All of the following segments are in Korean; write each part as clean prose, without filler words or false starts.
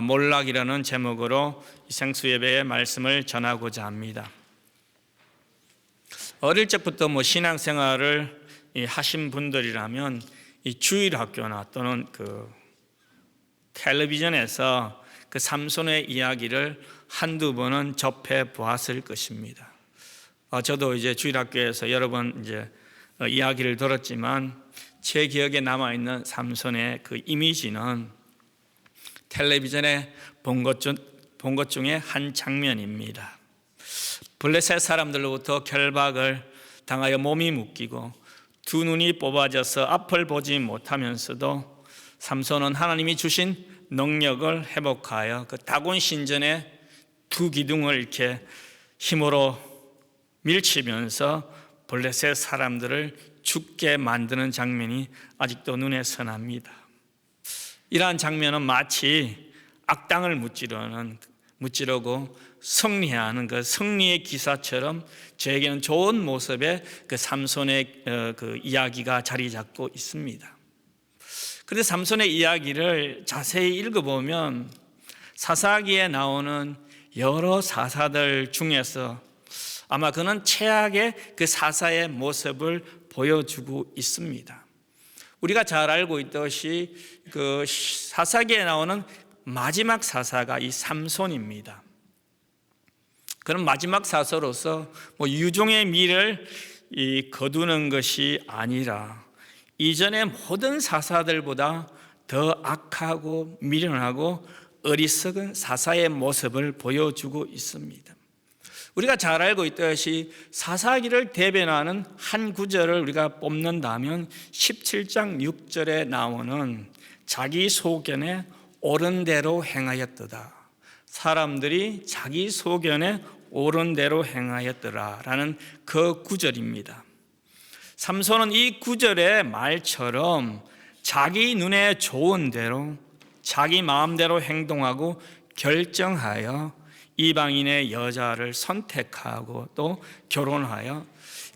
몰락이라는 제목으로 생수예배의 말씀을 전하고자 합니다. 어릴 적부터 신앙생활을 하신 분들이라면 이 주일학교나 또는 텔레비전에서 삼손의 이야기를 한두 번은 접해 보았을 것입니다. 저도 이제 주일학교에서 여러 번 이야기를 들었지만 제 기억에 남아 있는 삼손의 이미지는 텔레비전에 본 것 중에 한 장면입니다. 블레셋 사람들로부터 결박을 당하여 몸이 묶이고 두 눈이 뽑아져서 앞을 보지 못하면서도 삼손은 하나님이 주신 능력을 회복하여 다곤 신전에 두 기둥을 이렇게 힘으로 밀치면서 블레셋 사람들을 죽게 만드는 장면이 아직도 눈에 선합니다. 이러한 장면은 마치 악당을 무찌르고 승리하는 승리의 기사처럼 저에게는 좋은 모습의 삼손의 이야기가 자리 잡고 있습니다. 그런데 삼손의 이야기를 자세히 읽어보면 사사기에 나오는 여러 사사들 중에서 아마 그는 최악의 사사의 모습을 보여주고 있습니다. 우리가 잘 알고 있듯이 사사기에 나오는 마지막 사사가 이 삼손입니다. 그런 마지막 사서로서 유종의 미를 거두는 것이 아니라 이전의 모든 사사들보다 더 악하고 미련하고 어리석은 사사의 모습을 보여주고 있습니다. 우리가 잘 알고 있듯이 사사기를 대변하는 한 구절을 우리가 뽑는다면 17장 6절에 나오는 자기 소견에 옳은 대로 행하였도다. 사람들이 자기 소견에 옳은 대로 행하였더라라는 그 구절입니다. 삼손은 이 구절의 말처럼 자기 눈에 좋은 대로 자기 마음대로 행동하고 결정하여 이방인의 여자를 선택하고 또 결혼하여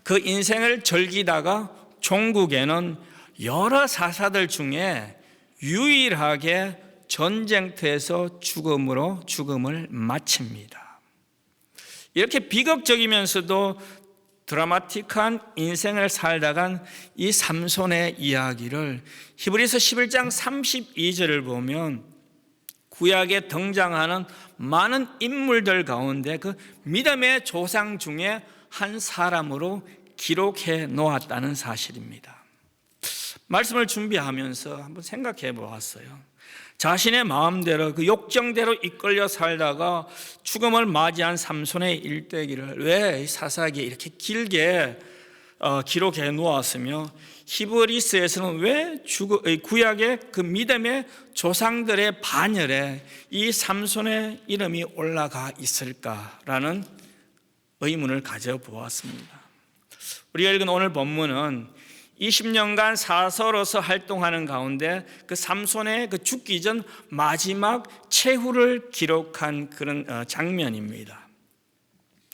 그 인생을 즐기다가 종국에는 여러 사사들 중에 유일하게 전쟁터에서 죽음을 마칩니다. 이렇게 비극적이면서도 드라마틱한 인생을 살다간 이 삼손의 이야기를 히브리서 11장 32절을 보면 구약에 등장하는 많은 인물들 가운데 믿음의 조상 중에 한 사람으로 기록해 놓았다는 사실입니다. 말씀을 준비하면서 한번 생각해 보았어요. 자신의 마음대로 욕정대로 이끌려 살다가 죽음을 맞이한 삼손의 일대기를 왜 사사기에 이렇게 길게 기록해 놓았으며 히브리서에서는 왜 구약의 믿음의 조상들의 반열에 이 삼손의 이름이 올라가 있을까라는 의문을 가져보았습니다. 우리가 읽은 오늘 본문은 20년간 사서로서 활동하는 가운데 삼손의 죽기 전 마지막 최후를 기록한 그런 장면입니다.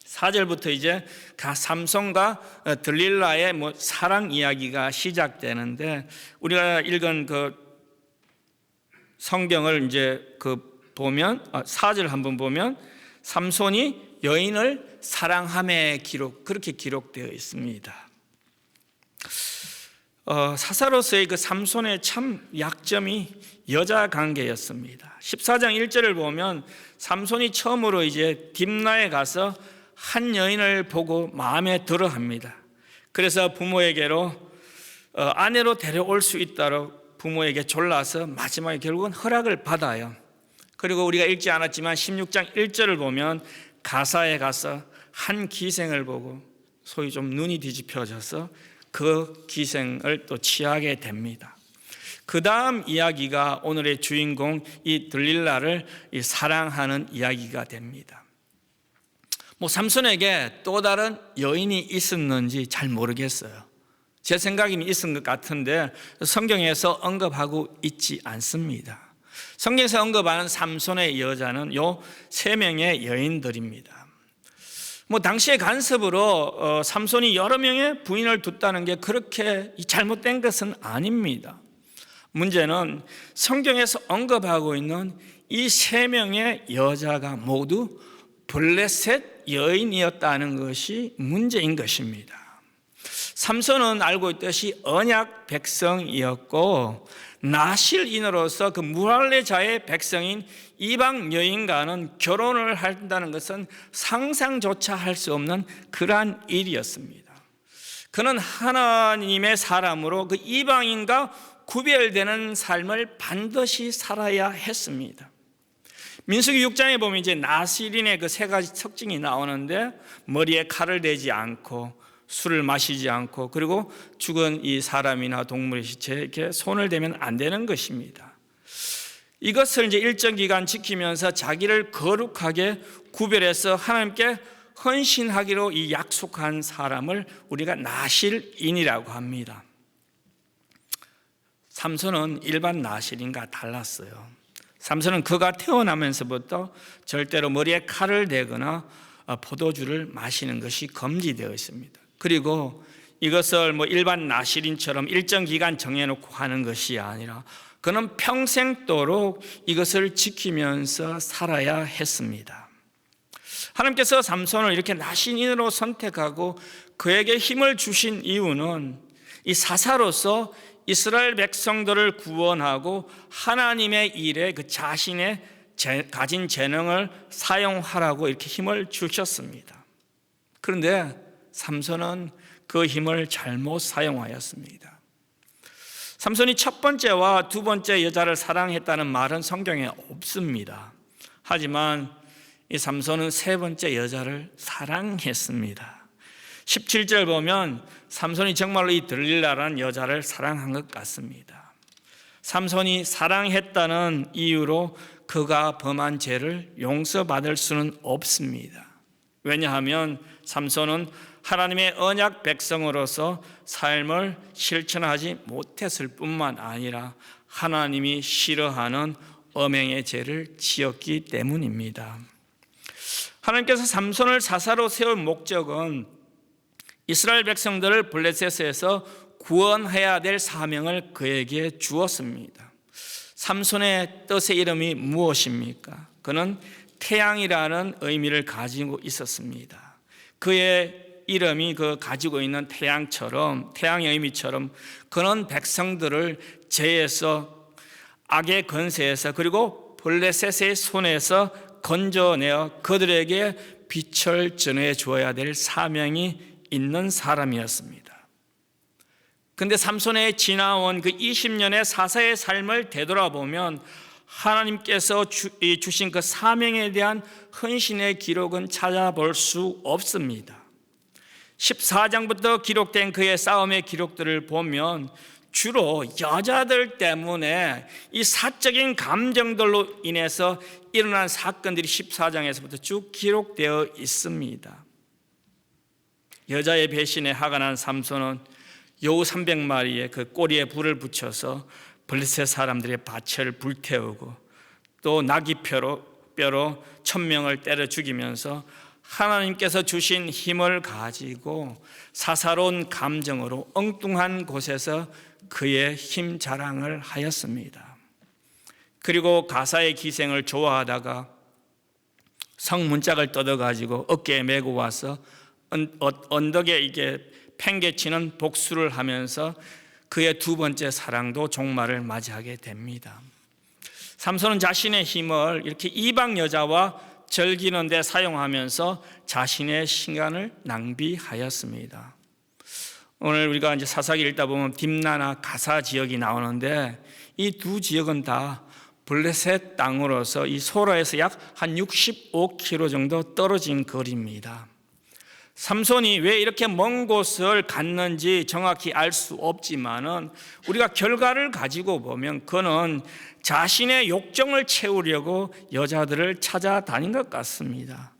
4절부터 이제 삼손과 들릴라의 사랑 이야기가 시작되는데 우리가 읽은 성경을 보면 4절 한번 보면 삼손이 여인을 사랑함의 그렇게 기록되어 있습니다. 사사로서의 삼손의 참 약점이 여자 관계였습니다. 14장 1절을 보면 삼손이 처음으로 딥나에 가서 한 여인을 보고 마음에 들어합니다. 그래서 부모에게로 아내로 데려올 수 있도록 부모에게 졸라서 마지막에 결국은 허락을 받아요. 그리고 우리가 읽지 않았지만 16장 1절을 보면 가사에 가서 한 기생을 보고 소위 좀 눈이 뒤집혀져서 그 기생을 또 취하게 됩니다. 그 다음 이야기가 오늘의 주인공 이 들릴라를 사랑하는 이야기가 됩니다. 삼손에게 또 다른 여인이 있었는지 잘 모르겠어요. 제 생각에는 있은 것 같은데 성경에서 언급하고 있지 않습니다. 성경에서 언급하는 삼손의 여자는 요 3명의 여인들입니다. 당시의 간섭으로 삼손이 여러 명의 부인을 뒀다는 게 그렇게 잘못된 것은 아닙니다. 문제는 성경에서 언급하고 있는 이 세 명의 여자가 모두 블레셋 여인이었다는 것이 문제인 것입니다. 삼손은 알고 있듯이 언약 백성이었고 나실인으로서 그 무할레자의 백성인 이방 여인과는 결혼을 한다는 것은 상상조차 할 수 없는 그러한 일이었습니다. 그는 하나님의 사람으로 그 이방인과 구별되는 삶을 반드시 살아야 했습니다. 민수기 6장에 보면 이제 나실인의 그 세 가지 특징이 나오는데, 머리에 칼을 대지 않고 술을 마시지 않고, 그리고 죽은 이 사람이나 동물의 시체에 이렇게 손을 대면 안 되는 것입니다. 이것을 이제 일정 기간 지키면서 자기를 거룩하게 구별해서 하나님께 헌신하기로 이 약속한 사람을 우리가 나실인이라고 합니다. 삼손은 일반 나실인과 달랐어요. 삼손은 그가 태어나면서부터 절대로 머리에 칼을 대거나 포도주를 마시는 것이 금지되어 있습니다. 그리고 이것을 일반 나실인처럼 일정 기간 정해놓고 하는 것이 아니라 그는 평생도록 이것을 지키면서 살아야 했습니다. 하나님께서 삼손을 이렇게 나신인으로 선택하고 그에게 힘을 주신 이유는 이 사사로서 이스라엘 백성들을 구원하고 하나님의 일에 그 자신의 가진 재능을 사용하라고 이렇게 힘을 주셨습니다. 그런데 삼손은 그 힘을 잘못 사용하였습니다. 삼손이 첫 번째와 두 번째 여자를 사랑했다는 말은 성경에 없습니다. 하지만 이 삼손은 세 번째 여자를 사랑했습니다. 17절 보면 삼손이 정말로 이 들릴라라는 여자를 사랑한 것 같습니다. 삼손이 사랑했다는 이유로 그가 범한 죄를 용서받을 수는 없습니다. 왜냐하면 삼손은 하나님의 언약 백성으로서 삶을 실천하지 못했을 뿐만 아니라 하나님이 싫어하는 음행의 죄를 지었기 때문입니다. 하나님께서 삼손을 사사로 세운 목적은 이스라엘 백성들을 블레셋에서 구원해야 될 사명을 그에게 주었습니다. 삼손의 뜻의 이름이 무엇입니까? 그는 태양이라는 의미를 가지고 있었습니다. 그의 이름이 그 가지고 있는 태양처럼, 태양의 의미처럼 그는 백성들을 죄에서, 악의 권세에서, 그리고 블레셋의 손에서 건져내어 그들에게 빛을 전해 주어야 될 사명이 있는 사람이었습니다. 그런데 삼손의 지나온 그 20년의 사사의 삶을 되돌아보면 하나님께서 주신 그 사명에 대한 헌신의 기록은 찾아볼 수 없습니다. 14장부터 기록된 그의 싸움의 기록들을 보면 주로 여자들 때문에 이 사적인 감정들로 인해서 일어난 사건들이 14장에서부터 쭉 기록되어 있습니다. 여자의 배신에 화가 난 삼손은 여우 300마리의 그 꼬리에 불을 붙여서 블레셋 사람들의 밭을 불태우고 또 나귀뼈로 1000명을 때려 죽이면서 하나님께서 주신 힘을 가지고 사사로운 감정으로 엉뚱한 곳에서 그의 힘 자랑을 하였습니다. 그리고 가사의 기생을 좋아하다가 성문짝을 뜯어가지고 어깨에 메고 와서 언덕에 이게 팽개치는 복수를 하면서 그의 두 번째 사랑도 종말을 맞이하게 됩니다. 삼손은 자신의 힘을 이렇게 이방 여자와 즐기는 데 사용하면서 자신의 시간을 낭비하였습니다. 오늘 우리가 이제 사사기 읽다 보면 딥나나 가사 지역이 나오는데 이 두 지역은 다 블레셋 땅으로서 이 소라에서 약 한 65km 정도 떨어진 거리입니다. 삼손이 왜 이렇게 먼 곳을 갔는지 정확히 알 수 없지만은 우리가 결과를 가지고 보면 그는 자신의 욕정을 채우려고 여자들을 찾아다닌 것 같습니다.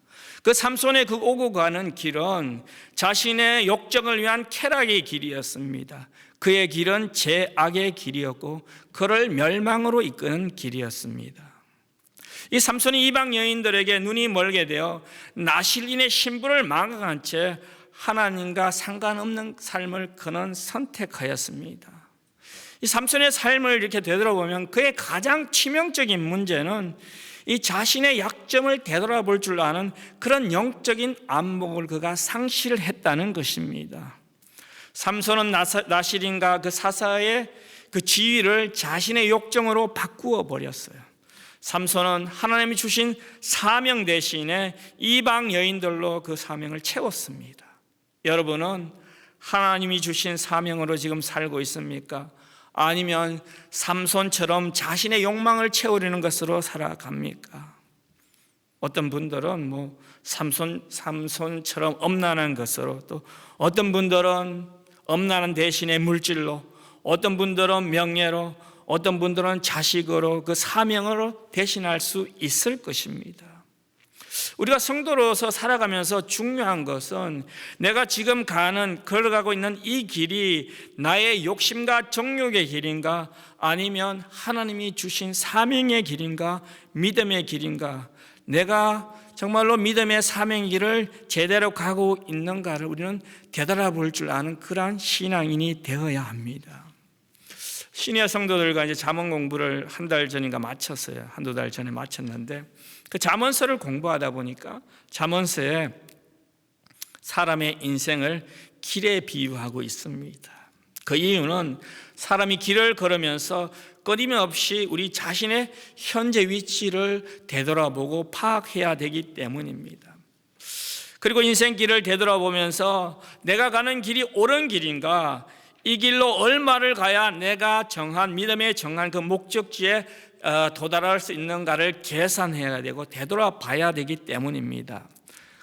그 삼손의 그 오고 가는 길은 자신의 욕정을 위한 쾌락의 길이었습니다. 그의 길은 죄악의 길이었고 그를 멸망으로 이끄는 길이었습니다. 이 삼손이 이방 여인들에게 눈이 멀게 되어 나실인의 신분을 망각한 채 하나님과 상관없는 삶을 그는 선택하였습니다. 이 삼손의 삶을 이렇게 되돌아보면 그의 가장 치명적인 문제는 이 자신의 약점을 되돌아볼 줄 아는 그런 영적인 안목을 그가 상실을 했다는 것입니다. 삼손은 나실인가 그 사사의 그 지위를 자신의 욕정으로 바꾸어 버렸어요. 삼손은 하나님이 주신 사명 대신에 이방 여인들로 그 사명을 채웠습니다. 여러분은 하나님이 주신 사명으로 지금 살고 있습니까? 아니면 삼손처럼 자신의 욕망을 채우려는 것으로 살아갑니까? 어떤 분들은 삼손처럼 엄란한 것으로, 또 어떤 분들은 엄란한 대신에 물질로, 어떤 분들은 명예로, 어떤 분들은 자식으로 그 사명으로 대신할 수 있을 것입니다. 우리가 성도로서 살아가면서 중요한 것은 내가 지금 걸어가고 있는 이 길이 나의 욕심과 정욕의 길인가, 아니면 하나님이 주신 사명의 길인가, 믿음의 길인가, 내가 정말로 믿음의 사명의 길을 제대로 가고 있는가를 우리는 되돌아볼 줄 아는 그러한 신앙인이 되어야 합니다. 시니어 성도들과 이제 잠언 공부를 한 달 전인가 마쳤어요. 한두 달 전에 마쳤는데, 그 잠언서를 공부하다 보니까 잠언서에 사람의 인생을 길에 비유하고 있습니다. 그 이유는 사람이 길을 걸으면서 끊임없이 우리 자신의 현재 위치를 되돌아보고 파악해야 되기 때문입니다. 그리고 인생길을 되돌아보면서 내가 가는 길이 옳은 길인가, 이 길로 얼마를 가야 내가 믿음에 정한 그 목적지에 도달할 수 있는가를 계산해야 되고 되돌아봐야 되기 때문입니다.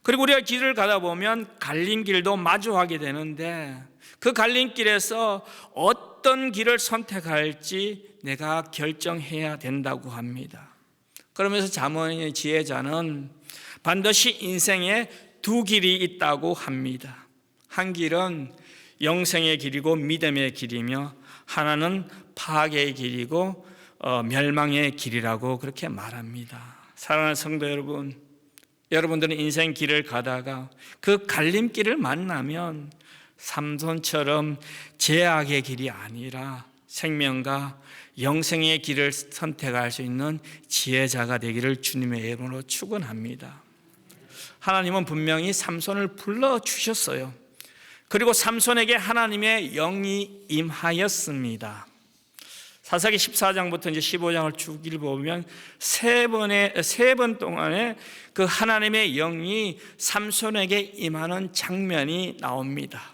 그리고 우리가 길을 가다 보면 갈림길도 마주하게 되는데, 그 갈림길에서 어떤 길을 선택할지 내가 결정해야 된다고 합니다. 그러면서 잠언의 지혜자는 반드시 인생에 두 길이 있다고 합니다. 한 길은 영생의 길이고 믿음의 길이며, 하나는 파괴의 길이고 멸망의 길이라고 그렇게 말합니다. 사랑하는 성도 여러분, 여러분들은 인생 길을 가다가 그 갈림길을 만나면 삼손처럼 죄악의 길이 아니라 생명과 영생의 길을 선택할 수 있는 지혜자가 되기를 주님의 이름으로 축원합니다. 하나님은 분명히 삼손을 불러주셨어요. 그리고 삼손에게 하나님의 영이 임하였습니다. 사사기 14장부터 이제 15장을 쭉 읽어보면 세 번 동안에 그 하나님의 영이 삼손에게 임하는 장면이 나옵니다.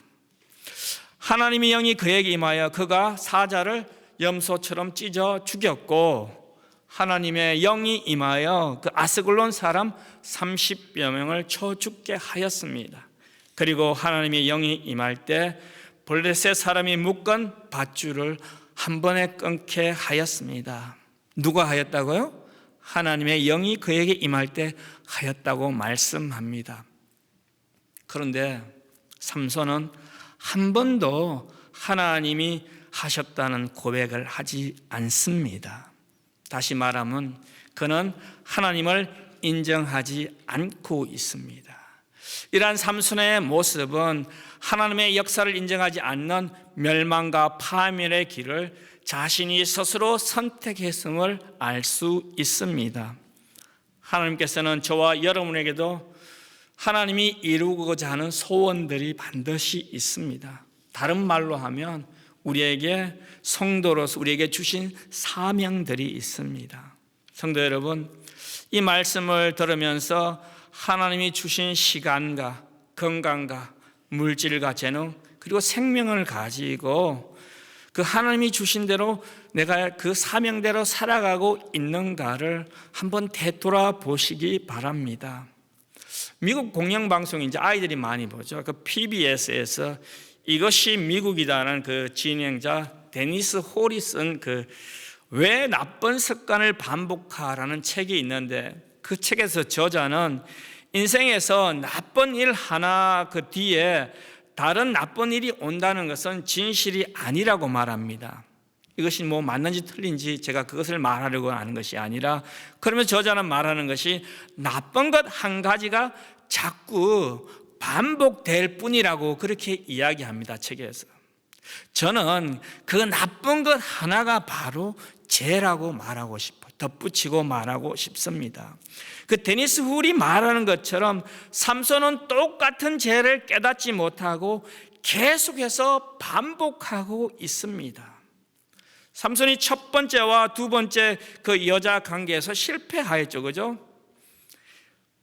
하나님의 영이 그에게 임하여 그가 사자를 염소처럼 찢어 죽였고, 하나님의 영이 임하여 그 아스글론 사람 30여 명을 쳐 죽게 하였습니다. 그리고 하나님의 영이 임할 때 블레셋 사람이 묶은 밧줄을 한 번에 끊게 하였습니다. 누가 하였다고요? 하나님의 영이 그에게 임할 때 하였다고 말씀합니다. 그런데 삼손은 한 번도 하나님이 하셨다는 고백을 하지 않습니다. 다시 말하면 그는 하나님을 인정하지 않고 있습니다. 이러한 삼손의 모습은 하나님의 역사를 인정하지 않는 멸망과 파멸의 길을 자신이 스스로 선택했음을 알 수 있습니다. 하나님께서는 저와 여러분에게도 하나님이 이루고자 하는 소원들이 반드시 있습니다. 다른 말로 하면 우리에게 성도로서 우리에게 주신 사명들이 있습니다. 성도 여러분, 이 말씀을 들으면서 하나님이 주신 시간과 건강과 물질과 재능 그리고 생명을 가지고 그 하나님이 주신 대로 내가 그 사명대로 살아가고 있는가를 한번 되돌아보시기 바랍니다. 미국 공영방송 이제 아이들이 많이 보죠. 그 PBS에서 이것이 미국이다라는 그 진행자 데니스 홀이 쓴 그 왜 나쁜 습관을 반복하라는 책이 있는데, 그 책에서 저자는 인생에서 나쁜 일 하나 그 뒤에 다른 나쁜 일이 온다는 것은 진실이 아니라고 말합니다. 이것이 뭐 맞는지 틀린지 제가 그것을 말하려고 하는 것이 아니라, 그러면 저자는 말하는 것이 나쁜 것 한 가지가 자꾸 반복될 뿐이라고 그렇게 이야기합니다, 책에서. 저는 그 나쁜 것 하나가 바로 죄라고 말하고 싶어요. 덧붙이고 말하고 싶습니다. 그 데니스 훌이 말하는 것처럼 삼손은 똑같은 죄를 깨닫지 못하고 계속해서 반복하고 있습니다. 삼손이 첫 번째와 두 번째 그 여자 관계에서 실패하였죠, 그죠?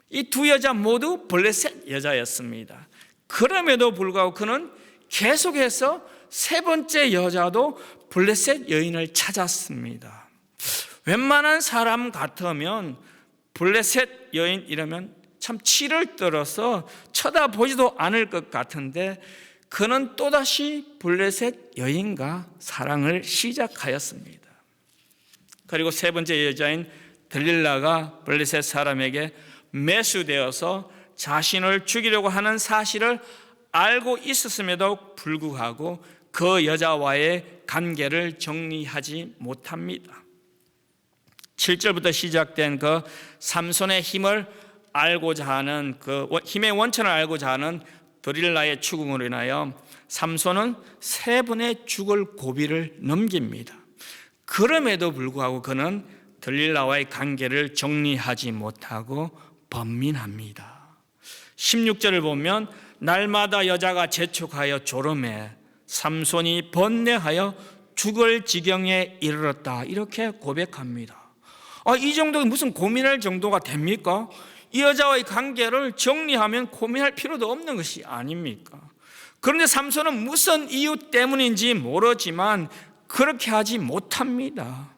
이 두 여자 모두 블레셋 여자였습니다. 그럼에도 불구하고 그는 계속해서 세 번째 여자도 블레셋 여인을 찾았습니다. 웬만한 사람 같으면 블레셋 여인 이러면 참 치를 떨어서 쳐다보지도 않을 것 같은데 그는 또다시 블레셋 여인과 사랑을 시작하였습니다. 그리고 세 번째 여자인 들릴라가 블레셋 사람에게 매수되어서 자신을 죽이려고 하는 사실을 알고 있었음에도 불구하고 그 여자와의 관계를 정리하지 못합니다. 7절부터 시작된 그 삼손의 힘을 알고자 하는 그 힘의 원천을 알고자 하는 드릴라의 추궁으로 인하여 삼손은 세 번의 죽을 고비를 넘깁니다. 그럼에도 불구하고 그는 들릴라와의 관계를 정리하지 못하고 번민합니다. 16절을 보면 날마다 여자가 재촉하여 졸음해 삼손이 번뇌하여 죽을 지경에 이르렀다, 이렇게 고백합니다. 이 정도가 무슨 고민할 정도가 됩니까? 이 여자와의 관계를 정리하면 고민할 필요도 없는 것이 아닙니까? 그런데 삼손은 무슨 이유 때문인지 모르지만 그렇게 하지 못합니다.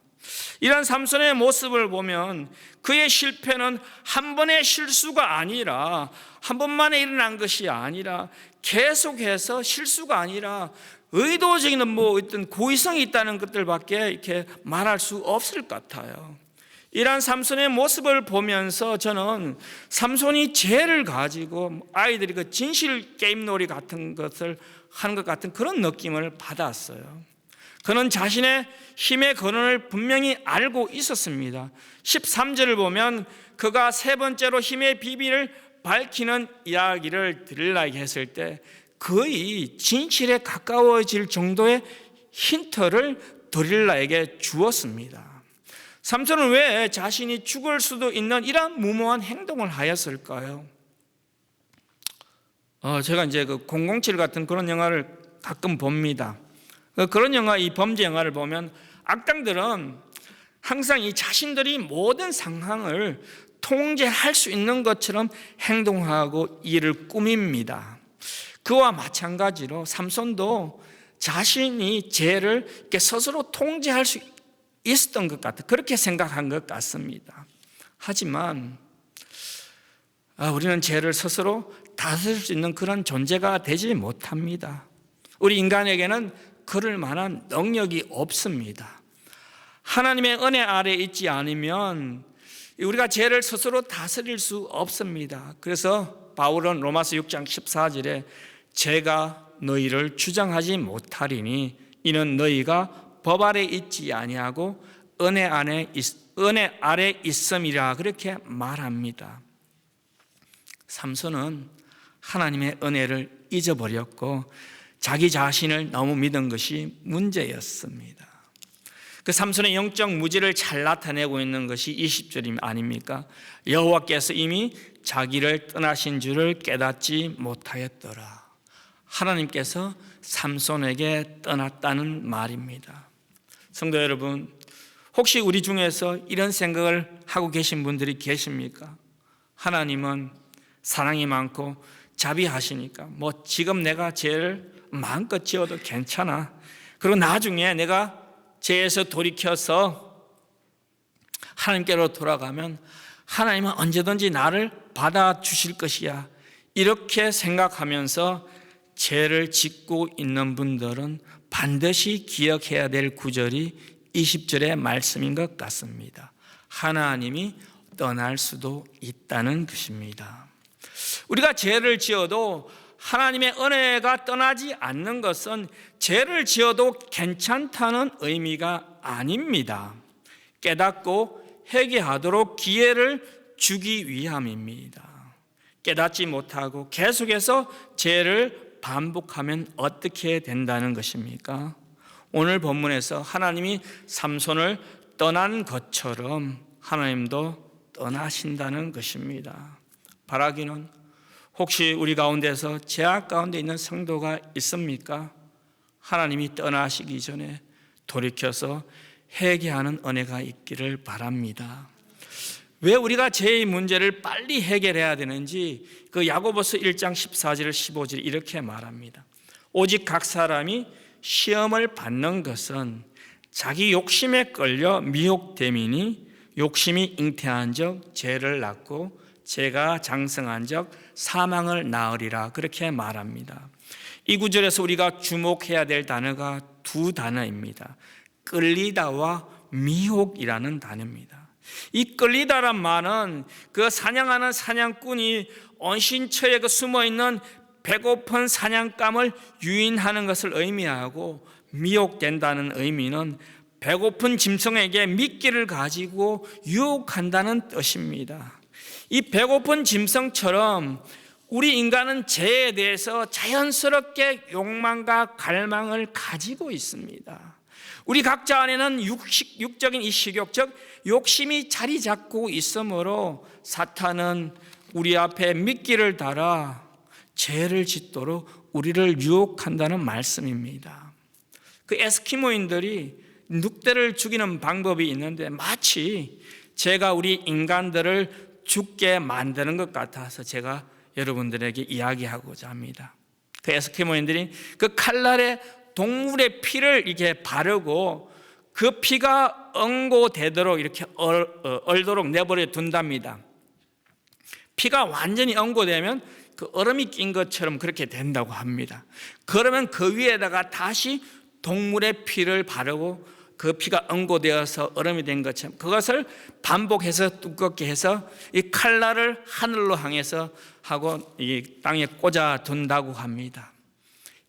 이런 삼손의 모습을 보면 그의 실패는 한 번의 실수가 아니라, 한 번만에 일어난 것이 아니라 계속해서 실수가 아니라 의도적인 어떤 고의성이 있다는 것들밖에 이렇게 말할 수 없을 것 같아요. 이러한 삼손의 모습을 보면서 저는 삼손이 죄를 가지고 아이들이 그 진실 게임놀이 같은 것을 하는 것 같은 그런 느낌을 받았어요. 그는 자신의 힘의 근원을 분명히 알고 있었습니다. 13절을 보면 그가 세 번째로 힘의 비밀을 밝히는 이야기를 들릴라에게 했을 때 거의 진실에 가까워질 정도의 힌트를 들릴라에게 주었습니다. 삼손은 왜 자신이 죽을 수도 있는 이런 무모한 행동을 하였을까요? 제가 이제 그 007 같은 그런 영화를 가끔 봅니다. 그런 영화, 이 범죄 영화를 보면 악당들은 항상 이 자신들이 모든 상황을 통제할 수 있는 것처럼 행동하고 일을 꾸밉니다. 그와 마찬가지로 삼손도 자신이 죄를 이렇게 스스로 통제할 수 있었던 것 같아, 그렇게 생각한 것 같습니다. 하지만 우리는 죄를 스스로 다스릴 수 있는 그런 존재가 되지 못합니다. 우리 인간에게는 그럴 만한 능력이 없습니다. 하나님의 은혜 아래에 있지 않으면 우리가 죄를 스스로 다스릴 수 없습니다. 그래서 바울은 로마서 6장 14절에 제가 너희를 주장하지 못하리니 이는 너희가 법 아래 있지 아니하고 은혜 아래 있음이라, 그렇게 말합니다. 삼손은 하나님의 은혜를 잊어버렸고 자기 자신을 너무 믿은 것이 문제였습니다. 그 삼손의 영적 무지를 잘 나타내고 있는 것이 20절이 아닙니까? 여호와께서 이미 자기를 떠나신 줄을 깨닫지 못하였더라. 하나님께서 삼손에게 떠났다는 말입니다. 성도 여러분, 혹시 우리 중에서 이런 생각을 하고 계신 분들이 계십니까? 하나님은 사랑이 많고 자비하시니까 지금 내가 죄를 마음껏 지어도 괜찮아. 그리고 나중에 내가 죄에서 돌이켜서 하나님께로 돌아가면 하나님은 언제든지 나를 받아주실 것이야, 이렇게 생각하면서 죄를 짓고 있는 분들은 반드시 기억해야 될 구절이 20절의 말씀인 것 같습니다. 하나님이 떠날 수도 있다는 것입니다. 우리가 죄를 지어도 하나님의 은혜가 떠나지 않는 것은 죄를 지어도 괜찮다는 의미가 아닙니다. 깨닫고 회개하도록 기회를 주기 위함입니다. 깨닫지 못하고 계속해서 죄를 반복하면 어떻게 된다는 것입니까? 오늘 본문에서 하나님이 삼손을 떠난 것처럼 하나님도 떠나신다는 것입니다. 바라기는 혹시 우리 가운데서 죄악 가운데 있는 성도가 있습니까? 하나님이 떠나시기 전에 돌이켜서 회개하는 은혜가 있기를 바랍니다. 왜 우리가 죄의 문제를 빨리 해결해야 되는지 그 야고보서 1장 14절 15절 이렇게 말합니다. 오직 각 사람이 시험을 받는 것은 자기 욕심에 끌려 미혹됨이니 욕심이 잉태한 적 죄를 낳고 죄가 장성한 적 사망을 낳으리라 그렇게 말합니다. 이 구절에서 우리가 주목해야 될 단어가 두 단어입니다. 끌리다와 미혹이라는 단어입니다. 이 끌리다란 말은 그 사냥하는 사냥꾼이 온신처에 숨어있는 배고픈 사냥감을 유인하는 것을 의미하고, 미혹된다는 의미는 배고픈 짐승에게 미끼를 가지고 유혹한다는 뜻입니다. 이 배고픈 짐승처럼 우리 인간은 죄에 대해서 자연스럽게 욕망과 갈망을 가지고 있습니다. 우리 각자 안에는 육적인 이 식욕적 욕심이 자리 잡고 있으므로 사탄은 우리 앞에 미끼를 달아 죄를 짓도록 우리를 유혹한다는 말씀입니다. 그 에스키모인들이 늑대를 죽이는 방법이 있는데 마치 죄가 우리 인간들을 죽게 만드는 것 같아서 제가 여러분들에게 이야기하고자 합니다. 그 에스키모인들이 그 칼날에 동물의 피를 이렇게 바르고 그 피가 응고되도록 이렇게 얼도록 내버려 둔답니다. 피가 완전히 응고되면 그 얼음이 낀 것처럼 그렇게 된다고 합니다. 그러면 그 위에다가 다시 동물의 피를 바르고 그 피가 응고되어서 얼음이 된 것처럼 그것을 반복해서 두껍게 해서 이 칼날을 하늘로 향해서 하고 이 땅에 꽂아 둔다고 합니다.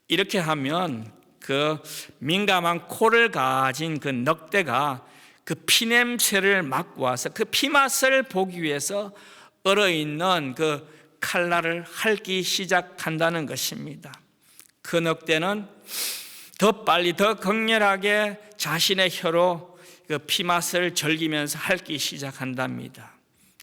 이렇게 하면 그 민감한 코를 가진 그 늑대가 그 피냄새를 맡고 와서 그 피맛을 보기 위해서 얼어있는 그 칼날을 핥기 시작한다는 것입니다. 그 늑대는 더 빨리 더 격렬하게 자신의 혀로 그 피맛을 즐기면서 핥기 시작한답니다.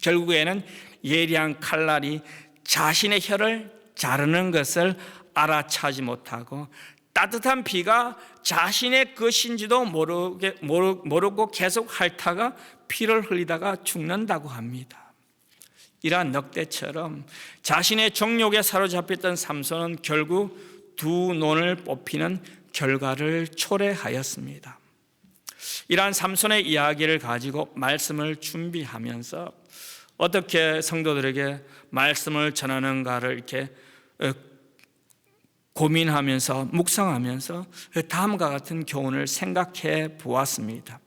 결국에는 예리한 칼날이 자신의 혀를 자르는 것을 알아차지 못하고 따뜻한 피가 자신의 것인지도 모르고 계속 핥다가 피를 흘리다가 죽는다고 합니다. 이러한 늑대처럼 자신의 정욕에 사로잡혔던 삼손은 결국 두 논을 뽑히는 결과를 초래하였습니다. 이러한 삼손의 이야기를 가지고 말씀을 준비하면서 어떻게 성도들에게 말씀을 전하는가를 이렇게 고민하면서 묵상하면서 다음과 같은 교훈을 생각해 보았습니다.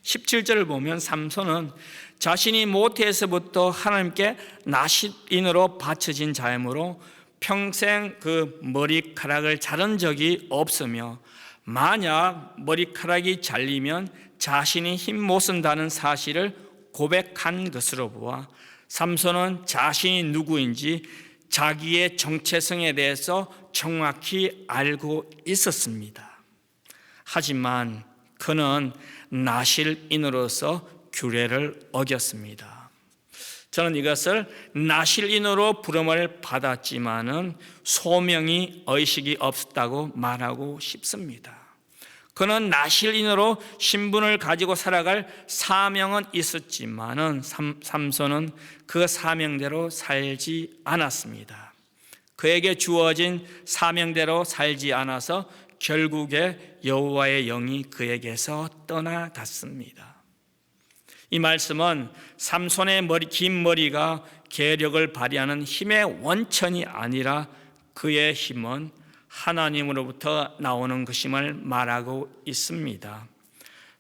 17절을 보면 삼손은 자신이 모태에서부터 하나님께 나실인으로 바쳐진 자이므로 평생 그 머리카락을 자른 적이 없으며 만약 머리카락이 잘리면 자신이 힘 못 쓴다는 사실을 고백한 것으로 보아 삼손은 자신이 누구인지 자기의 정체성에 대해서 정확히 알고 있었습니다. 하지만 그는 나실인으로서 규례를 어겼습니다. 저는 이것을 나실인으로 부름을 받았지만은 소명이 의식이 없었다고 말하고 싶습니다. 그는 나실인으로 신분을 가지고 살아갈 사명은 있었지만은 삼손은 그 사명대로 살지 않았습니다. 그에게 주어진 사명대로 살지 않아서 결국에 여호와의 영이 그에게서 떠나갔습니다. 이 말씀은 삼손의 긴 머리가 계력을 발휘하는 힘의 원천이 아니라 그의 힘은 하나님으로부터 나오는 것임을 말하고 있습니다.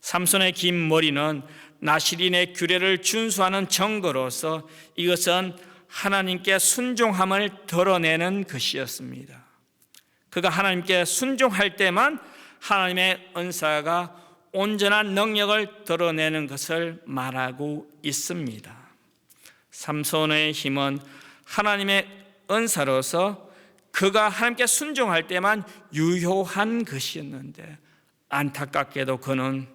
삼손의 긴 머리는 나실인의 규례를 준수하는 증거로서 이것은 하나님께 순종함을 드러내는 것이었습니다. 그가 하나님께 순종할 때만 하나님의 은사가 온전한 능력을 드러내는 것을 말하고 있습니다. 삼손의 힘은 하나님의 은사로서 그가 하나님께 순종할 때만 유효한 것이었는데 안타깝게도 그는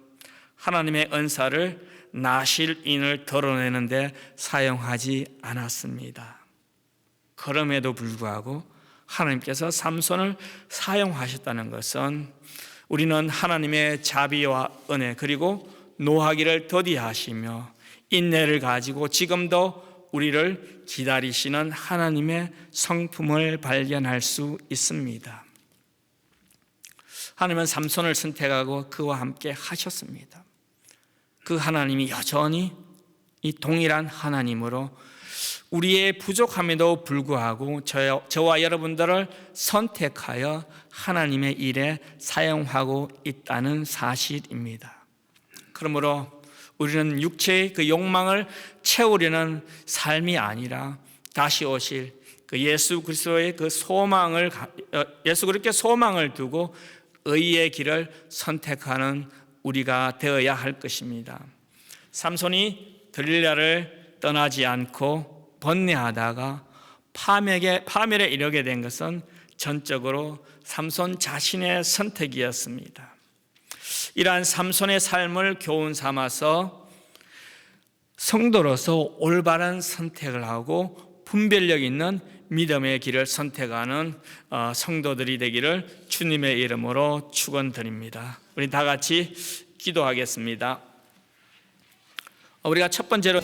하나님의 은사를 나실인을 드러내는데 사용하지 않았습니다. 그럼에도 불구하고 하나님께서 삼손을 사용하셨다는 것은 우리는 하나님의 자비와 은혜 그리고 노하기를 더디하시며 인내를 가지고 지금도 우리를 기다리시는 하나님의 성품을 발견할 수 있습니다. 하나님은 삼손을 선택하고 그와 함께 하셨습니다. 그 하나님이 여전히 이 동일한 하나님으로 우리의 부족함에도 불구하고 저와 여러분들을 선택하여 하나님의 일에 사용하고 있다는 사실입니다. 그러므로 우리는 육체의 그 욕망을 채우려는 삶이 아니라 다시 오실 그 예수 그리스도의 그 소망을 예수 그리스도께 소망을 두고 의의 길을 선택하는 우리가 되어야 할 것입니다. 삼손이 들릴라를 떠나지 않고 번뇌하다가 파멸에 이르게 된 것은 전적으로 삼손 자신의 선택이었습니다. 이러한 삼손의 삶을 교훈 삼아서 성도로서 올바른 선택을 하고 분별력 있는 믿음의 길을 선택하는 성도들이 되기를 주님의 이름으로 축원드립니다. 우리 다 같이 기도하겠습니다. 우리가 첫 번째로